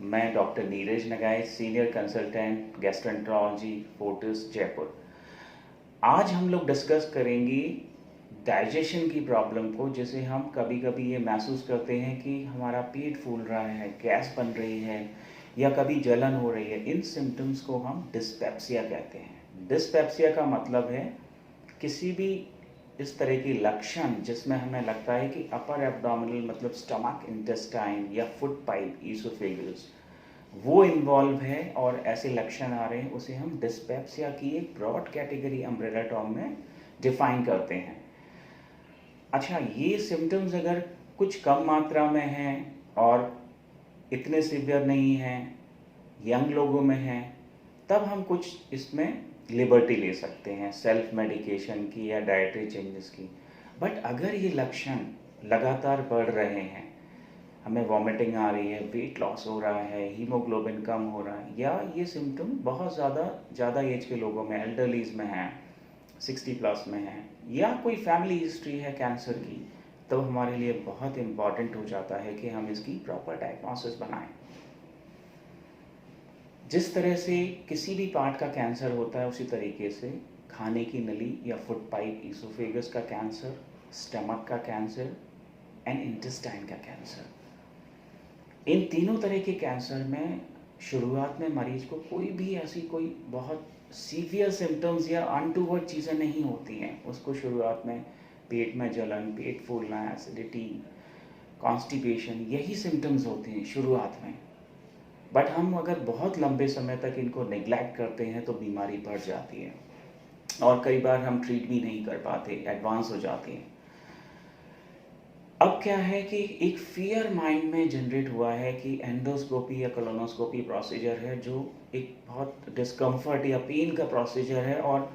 मैं doctor Neeraj Nagai, senior consultant gastroenterology, Fortis Jaipur. आज हम लोग डिस्कस करेंगे डाइजेशन की प्रॉब्लम को, जिसे हम कभी कभी ये महसूस करते हैं कि हमारा पेट फूल रहा है, गैस बन रही है या कभी जलन हो रही है। इन सिम्टम्स को हम डिस्पेप्सिया कहते हैं। डिस्पेप्सिया का मतलब है किसी भी इस तरह के लक्षण जिसमें हमें लगता है कि अपर एब्डोमिनल मतलब स्टमक, इंटेस्टाइन या फूड पाइप, ईसोफेगस वो इन्वॉल्व है और ऐसे लक्षण आ रहे हैं, उसे हम डिस्पेप्सिया की एक ब्रॉड कैटेगरी अम्ब्रेला टर्म में डिफाइन करते हैं। अच्छा, ये सिम्टम्स अगर कुछ कम मात्रा में हैं और इतने सीवियर नहीं हैं, यंग लोगों में हैं, तब हम कुछ इसमें लिबर्टी ले सकते हैं सेल्फ मेडिकेशन की या डाइटरी चेंजेस की। बट अगर ये लक्षण लगातार बढ़ रहे हैं, हमें वॉमिटिंग आ रही है, वेट लॉस हो रहा है, हीमोग्लोबिन कम हो रहा है, या ये सिम्टम बहुत ज़्यादा एज के लोगों में, एल्डरलीज में हैं, 60+ में हैं, या कोई फैमिली हिस्ट्री है कैंसर की, तो हमारे लिए बहुत इम्पॉर्टेंट हो जाता है कि हम इसकी प्रॉपर डायग्नोसिस बनाएं। जिस तरह से किसी भी पार्ट का कैंसर होता है, उसी तरीके से खाने की नली या फूड पाइप, ईसोफेगस का कैंसर, स्टमक का कैंसर एंड इंटेस्टाइन का कैंसर, इन तीनों तरह के कैंसर में शुरुआत में मरीज को कोई भी ऐसी कोई बहुत सीवियर सिम्टम्स या अनटूवर्ड चीज़ें नहीं होती हैं। उसको शुरुआत में पेट में जलन, पेट फूलना, एसिडिटी, कॉन्स्टिपेशन, यही सिम्टम्स होते हैं शुरुआत में। बट हम अगर बहुत लंबे समय तक इनको नेग्लेक्ट करते हैं तो बीमारी बढ़ जाती है और कई बार हम ट्रीट भी नहीं कर पाते, एडवांस हो जाती हैं। अब क्या है कि एक फियर माइंड में जनरेट हुआ है कि एंडोस्कोपी या कोलोनोस्कोपी प्रोसीजर है जो एक बहुत डिस्कम्फर्ट या पेन का प्रोसीजर है, और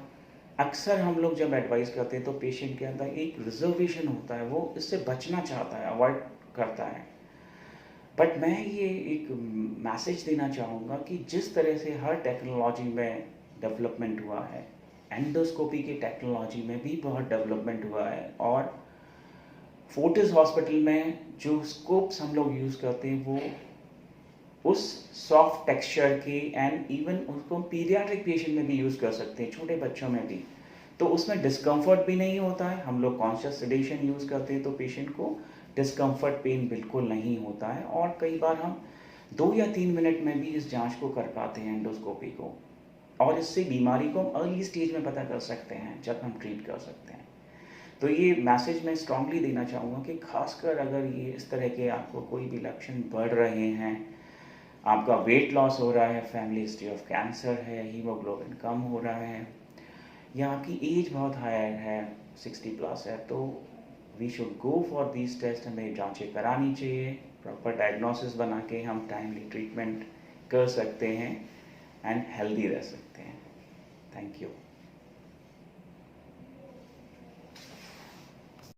अक्सर हम लोग जब एडवाइस करते हैं तो पेशेंट के अंदर एक रिजर्वेशन होता है, वो इससे बचना चाहता है, अवॉइड करता है। बट मैं ये एक मैसेज देना चाहूँगा कि जिस तरह से हर टेक्नोलॉजी में डेवलपमेंट हुआ है, एंडोस्कोपी की टेक्नोलॉजी में भी बहुत डेवलपमेंट हुआ है, और फोर्टिस हॉस्पिटल में जो स्कोप्स हम लोग यूज़ करते हैं वो उस सॉफ्ट टेक्सचर के, एंड इवन उसको पीडियाट्रिक पेशेंट में भी यूज़ कर सकते हैं, छोटे बच्चों में भी। तो उसमें डिस्कम्फर्ट भी नहीं होता है। हम लोग कॉन्शियस सेडेशन यूज़ करते हैं तो पेशेंट को डिस्कम्फर्ट, पेन बिल्कुल नहीं होता है, और कई बार हम 2 या 3 मिनट में भी इस जांच को कर पाते हैं, एंडोस्कोपी को, और इससे बीमारी को हम अर्ली स्टेज में पता कर सकते हैं जब हम ट्रीट कर सकते हैं। तो ये मैसेज मैं स्ट्रांगली देना चाहूँगा कि खासकर अगर ये इस तरह के आपको कोई भी लक्षण बढ़ रहे हैं, आपका वेट लॉस हो रहा है, फैमिली हिस्ट्री ऑफ कैंसर है, हीमोग्लोबिन कम हो रहा है, या आपकी एज बहुत हायर है, 60+ है, तो we should go for these test. हमें जांचें करानी चाहिए, प्रॉपर डायग्नोसिस बना के हम टाइमली ट्रीटमेंट कर सकते हैं एंड हेल्दी रह सकते हैं। Thank you.